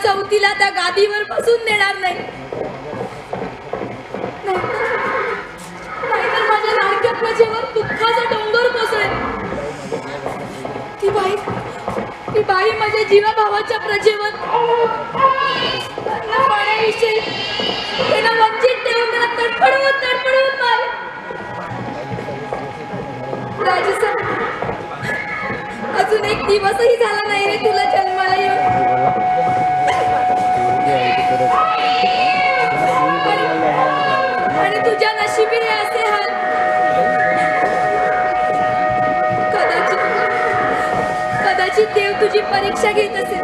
सवतीला त्या गादीवर बसून देणार नाही, नाहीतर माझ्या लाडक्या प्रजेवर दुःखाचा डोंगर कोसळेल. ती बाई माझ्या जीवाभावाच्या प्रजेवर पाण्याविषयी त्यांना वंचित ठेवून त्याला तडफडवून मारे. राजसाहेब, अजून एक दिवसही झाला नाही रे तुला जन्माला येऊन. आणि तुझ्या नशिबी हे असे हाल. कदाचित देव तुझी परीक्षा घेत असेल.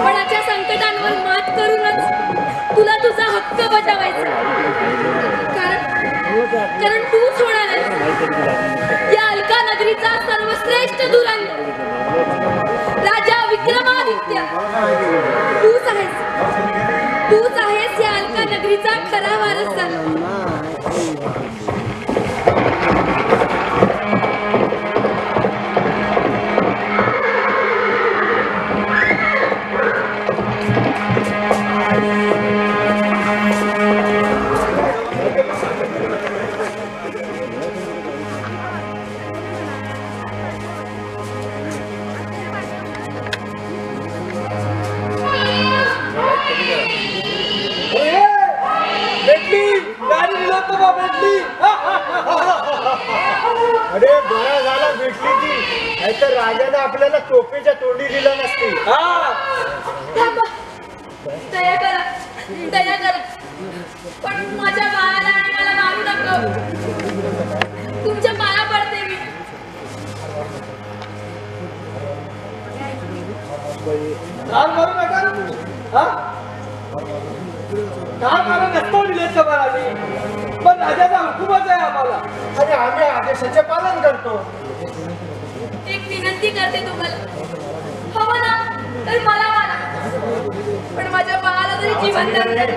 पण अशा संकटांवर मात करूनच तुला तुझा हक्क बजावायचा. कारण तूच होणार आहेस या अलका नगरीचा सर्वश्रेष्ठ धुरंधर, राजा विक्रमादित्य. तूच आहेस या अलका नगरीचा खरा वारसदार. अरे बरा झाला भेटली ती, नाहीतर राजाने आपल्याला टोपीच्या तोंडी दिलं नसते. दया करा, पण माझ्या बाळाला आणि मला मारू नका. तुमच्या पाया पडते मी. मारू नका. काय कारण नसतो दिलेच महाराजी, पण राजाचा हुकूमच आहे आम्हाला. अरे आम्ही आदेशाचे पालन करतो. एक विनंती करते तुम्हाला, हवं ना तर मला मारा, पण माझ्या बाळाला तरी जिवंत आणणार.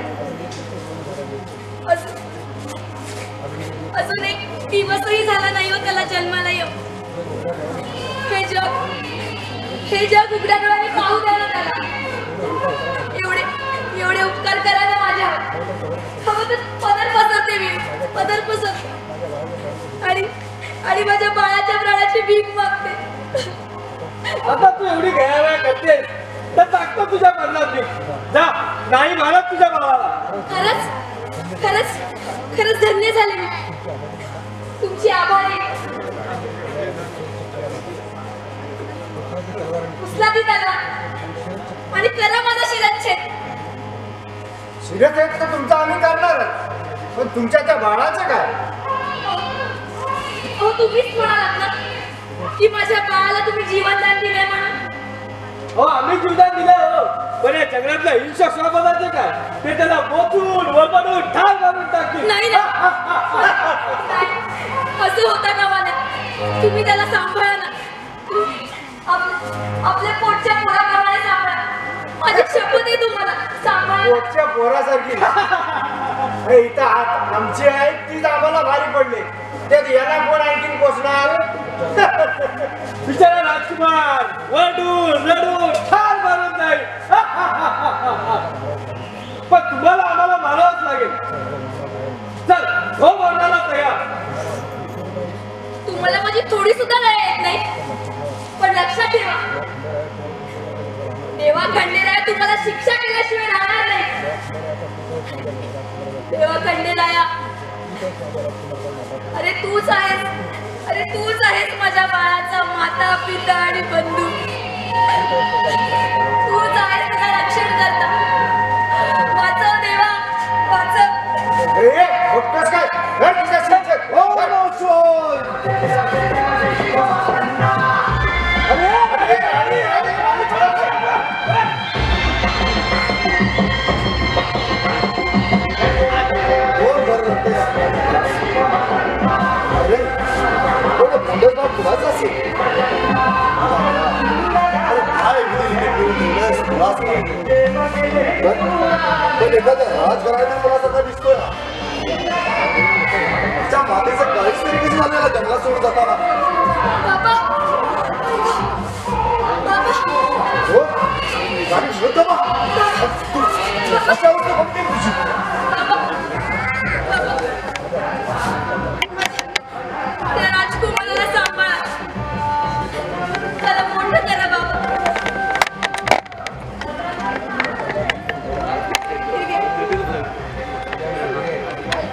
अजून एक दिवसही झाला नाही हो त्याला जन्माला येऊ. हे जग उघड्या डोळ्याने पाहू द्या ना त्याला. एवढे उपकार करा ना माझ्या. हवं तर पदर पसरते मी, पदर पसरते आणि माझ्या बाळाच्या प्राणाची भीक मागते. आता तू एवढी गयावया करते तर टाकतो तुझ्या मरणात मी. जा, नाही मारत तुझ्या बाळाला. खरंच धन्य झाले मी तुमची. आभारी. उचला ती त्याला आणि करा माझा शिरच्छेद. शिरच्छेद तर तुमचा आम्ही करणारच, पण तुमच्या त्या बाळाचं काय? हो, तुम्हीच म्हणालात ना की माझ्या बाळाला तुम्ही जीवनदान दिले म्हणून. हो, आम्ही जीवदान दिलं हो, पण या जंगलातल्या हिंसक स्वाभावाचे काय ते त्याला बोचून वरबडून ठार मारून टाकतील. नाही असं होता का मला. तुम्ही त्याला सांभाळा ना. आपल्या पोटच्या पोराप्रमाणे सांभाळा. माझी शपथ आहे तुम्हाला, सांभाळा. पोटच्या पोरासारखी इथं आमची आहे तीच आम्हाला भारी पडली. त्यात याला कोण आणखीन पोचणार? बिचारा राजकुमार रडून ठार मारून जाईल. पण तुम्हाला आम्हाला मारावंच लागेल. चल, हो मरणाला तयार. तुम्हाला माझी थोडी सुद्धा लय येत नाही, पण लक्षात ठेवा, देवा खंडेराया तुम्हाला शिक्षा केल्याशिवाय राहणार नाही. देवा खंडेराया, अरे तूच आहेस माझ्या बाळाचा माता, पिता आणि बंधू. तूच आहेस त्याला रक्षण करता. वाचव देवा, वाचव. राजघराण्यातील मुलासारखा दिसतोय. त्या मातेचं काहीच तरी कसं झालेला जंगलात सोडून जाताना. अशा वस्तू कोणती तुझी त्या राजकुमाराला सांभाळा, त्याला मोठं करा बाबा.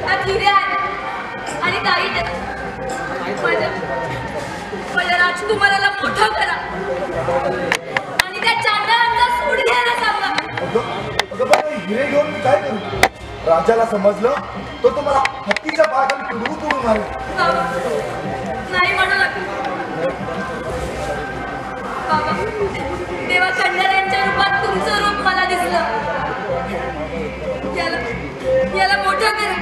त्यात हिरे आहेत आणि काही माझ्या राजकुमाराला मोठं करा आणि त्या चांदण्यांचा सूड घ्यायला सांगा. अगं बाई, हिरे घेऊन मी काय करू? राजाला समजलं तो तुम्हाला हत्तीच्या पायाखाली तुडवून मारेल. बाबा नाही म्हणू नका बाबा. तेव्हा खंडरायांच्या रूपात तुमचं रूप मला दिसलं. याला मोठं करा,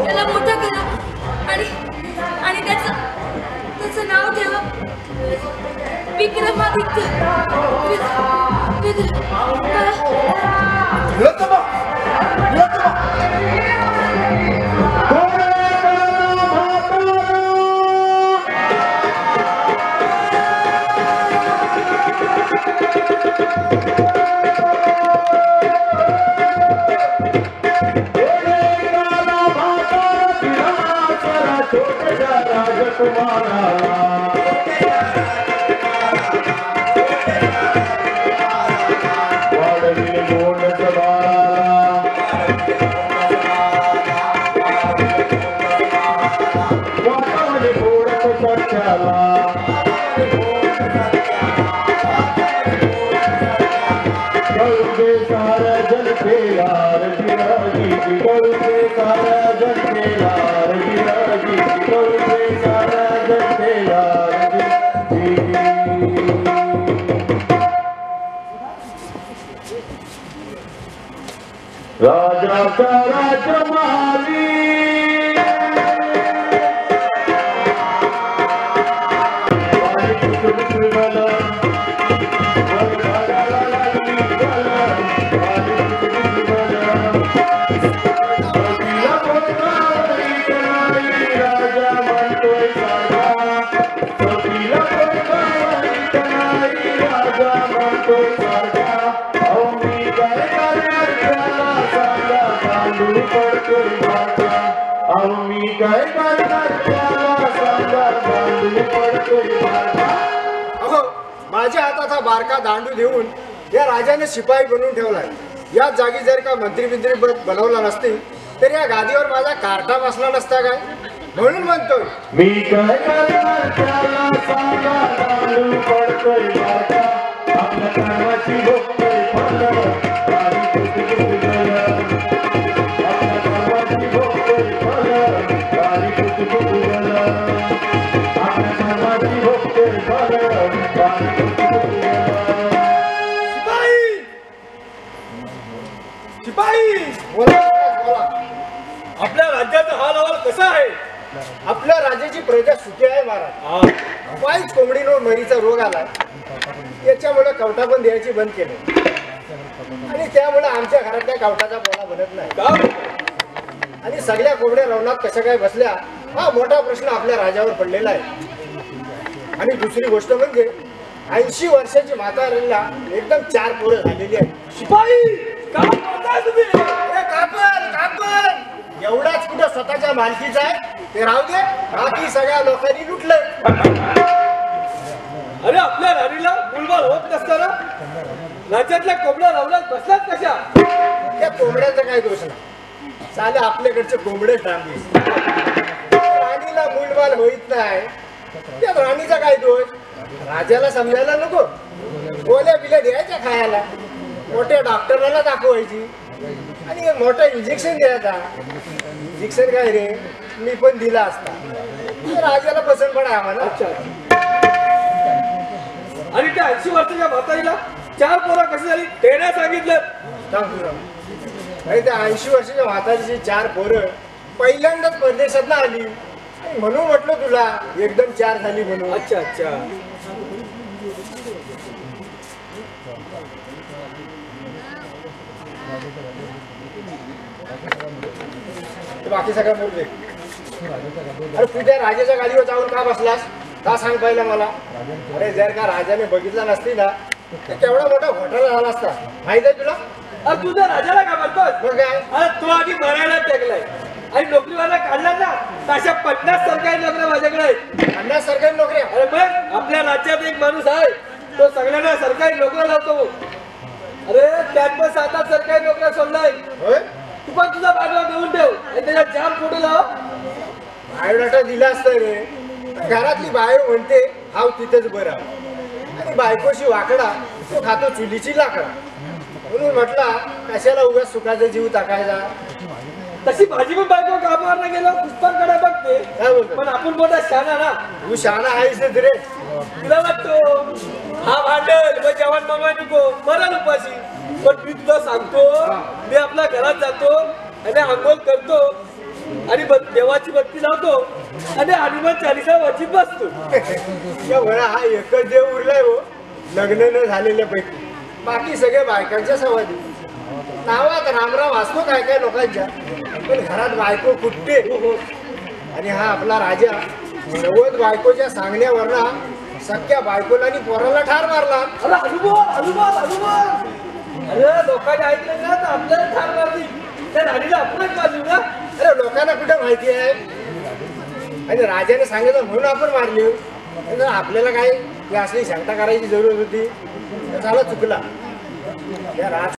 याला मोठं करा आणि त्याचं नाव ठेवा विक्रमादित्य. राजाचा राजमाली माझ्या हातात हा बारका दांडू देऊन या राजाने शिपाई बनवून ठेवलाय. या जागी जर का मंत्री बनवला नसते तर या गादीवर माझा कारटा बसला नसता काय. म्हणून म्हणतोय मी काय करणार त्याला सांगा, दांडू पडतोय बारका, आपल्या कर्माची भोगतोय फळ, आणि कुठे झालं आपल्या कर्माची भोगतोय फळ, आणि कुठे झालं आपल्या कर्माची भोगतोय फळ, आणि कुठे झालं. शिपाई, बोला बोला. आपल्या राज्याचा हाल हवाल कसा आहे? आपल्या राजाची प्रजा सुखी आहे महाराज. वाईट कोंबडीवर मरीचा रोग आला, याच्यामुळे कवटा पण द्यायची बंद केली आणि त्यामुळे आमच्या घरातल्या कवटाचा पोळा बनत नाही आणि सगळ्या कोंबड्या रवणात कशा काय बसल्या हा मोठा प्रश्न आपल्या राजावर पडलेला आहे. आणि दुसरी गोष्ट म्हणजे 80 वर्षाची म्हातारीला एकदम 4 पोरं झालेली आहेत. शिपाई, काय करताय तुम्ही? कापल एवढाच कुठं स्वतःच्या मालकीचा आहे ते राहू दे, बाकी सगळ्या लोकांनी लुटलंय. अरे आपल्या राणीला मुलबाळ होत नसताना राज्यातल्या कोंबड्या रावल्यात बसल्यात कशा? त्या कोंबड्याचा काय दोष नाही, साले आपल्याकडचे कोंबडेच डांबीस. राणीला मुलबाल होईत नाही, त्या राणीचा काय दोष? राजाला समजायला नको, गोल्या बिल्या द्यायच्या खायला, मोठ्या डॉक्टराला दाखवायची आणि एक मोठं इंजेक्शन द्यायचा. इंजेक्शन काय रे, मी पण दिला असता, राजाला पसंत पडा आम्हाला. आणि त्या 80 वर्षाच्या म्हातारीला 4 पोरं कशी झाली ते नाही सांगितलं. आणि त्या 80 वर्षाच्या म्हातारीची 4 पोरं पहिल्यांदाच परदेशात ना आली, म्हणून म्हटलं तुला एकदम 4 झाली म्हणून. अच्छा अच्छा. बाकी सगळं बोल दे. अरे तुझ्या राजाच्या गाडीवर जाऊन का बसलास का सांग पाहिलं मला. अरे जर का राजाने बघितला नसती ना तर केवढा मोठा घोटाळा झाला असता माहित आहे तुला. अरे तुझ्या राजाला का म्हणतोस? मग काय अरे तो आधी मरायला टेकलाय आणि नोकरीवाला काढला ना तशा 50 सरकारी नोकऱ्या माझ्याकडे आहेत. 50 सरकारी नोकऱ्या. अरे मग आपल्या राज्यात एक माणूस आहे तो सगळ्यांना सरकारी नोकऱ्या लावतो. अरे त्यात पण 7-8 सरकारी नोकऱ्या सोडलाय. होय तू पण तुझा बायोडाटा देऊन ठेव आणि त्याच्यात जाम फोटो लाव. बायोडाटा दिला असता रे. घरातली बायो म्हणते हाव तिथेच बरा आणि बायकोशी वाकडा तो खातो चुलीची लाकडा. म्हणून म्हटला कशाला उगाच सुखाचा जीव टाकायचा. तशी भाजी पण बायको कामावर गेलो पुष्पांकडे बघते. काय बोलतो पण आपण मोठा शहाणा ना. तू शहाणा आहेस रे. तुला वाटतो हा भांडल मग जेवण बनवाय नको मरण उपाशी. पण मी तुला सांगतो मी आपल्या घरात जातो आणि आंघोळ करतो आणि देवाची बत्ती लावतो आणि हनुमान चालीसा वाचित बसतो. या वळा हा एकच देव उरलाय हो लग्न न झालेल्या पैकी. बाकी सगळे बायकांच्या सवादी. नावात रामराम असतो काय काय लोकांच्या पण घरात बायको कुठते. आणि हा आपला राजा सवत बायकोच्या सांगण्यावरला सख्या बायकोला आणि पोराला ठार मारला. अरे हनुमान अरे लोकांनी ऐकलं ना तर आपल्याला ठार मारली. त्या राणीला आपणच मारली ना. अरे लोकांना कुठं माहिती आहे आणि राजाने सांगितलं म्हणून आपण मारली. आपल्याला काय असली शंका करायची जरूरत होती. झाला चुकला. या राज